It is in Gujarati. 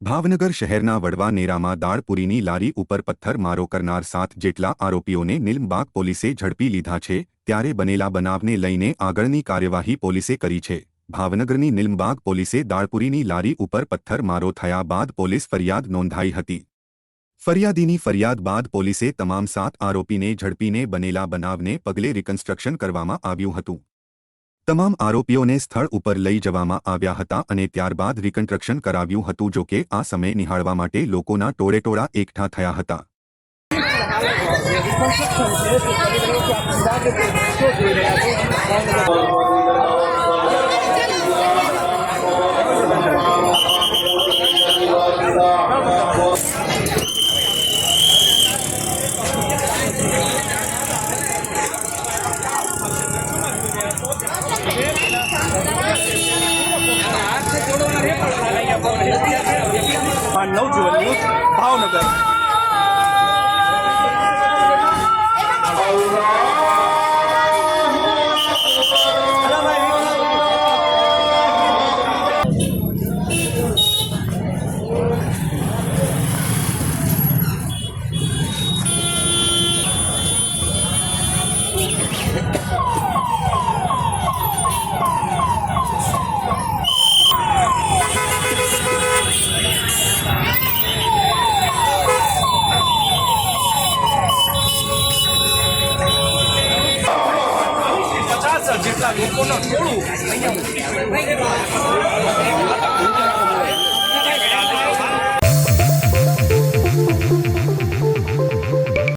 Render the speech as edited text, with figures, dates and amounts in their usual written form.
ભાવનગર શહેરના વડવા નેરામાં દાળપુરીની લારી ઉપર પથ્થરમારો કરનાર 7 જેટલા આરોપીઓને નીલમબાગ પોલીસે ઝડપી લીધા છે, ત્યારે બનેલા બનાવને લઈને આગળની કાર્યવાહી પોલીસે કરી છે। ભાવનગરની નીલમબાગ પોલીસે દાળપુરીની લારી ઉપર પથ્થરમારો થયા બાદ પોલીસ ફરિયાદ નોંધાઈ હતી। ફરિયાદીની ફરિયાદ બાદ પોલીસે તમામ 7 આરોપીને ઝડપીને બનેલા બનાવને પગલે રિકન્સ્ટ્રક્શન કરવામાં આવ્યું હતું। તમામ આરોપીઓને સ્થળ ઉપર લઈ જવામાં આવ્યા હતા અને ત્યારબાદ રિકન્સ્ટ્રક્શન કરાવ્યું હતું। જો કે આ સમય નિહાળવા માટે લોકોના ટોળેટોળા એકઠા થયા હતા। નવજીવન ન્યૂઝ ભાવનગર। જેટલા લોકોનો ટોળું અહીંયા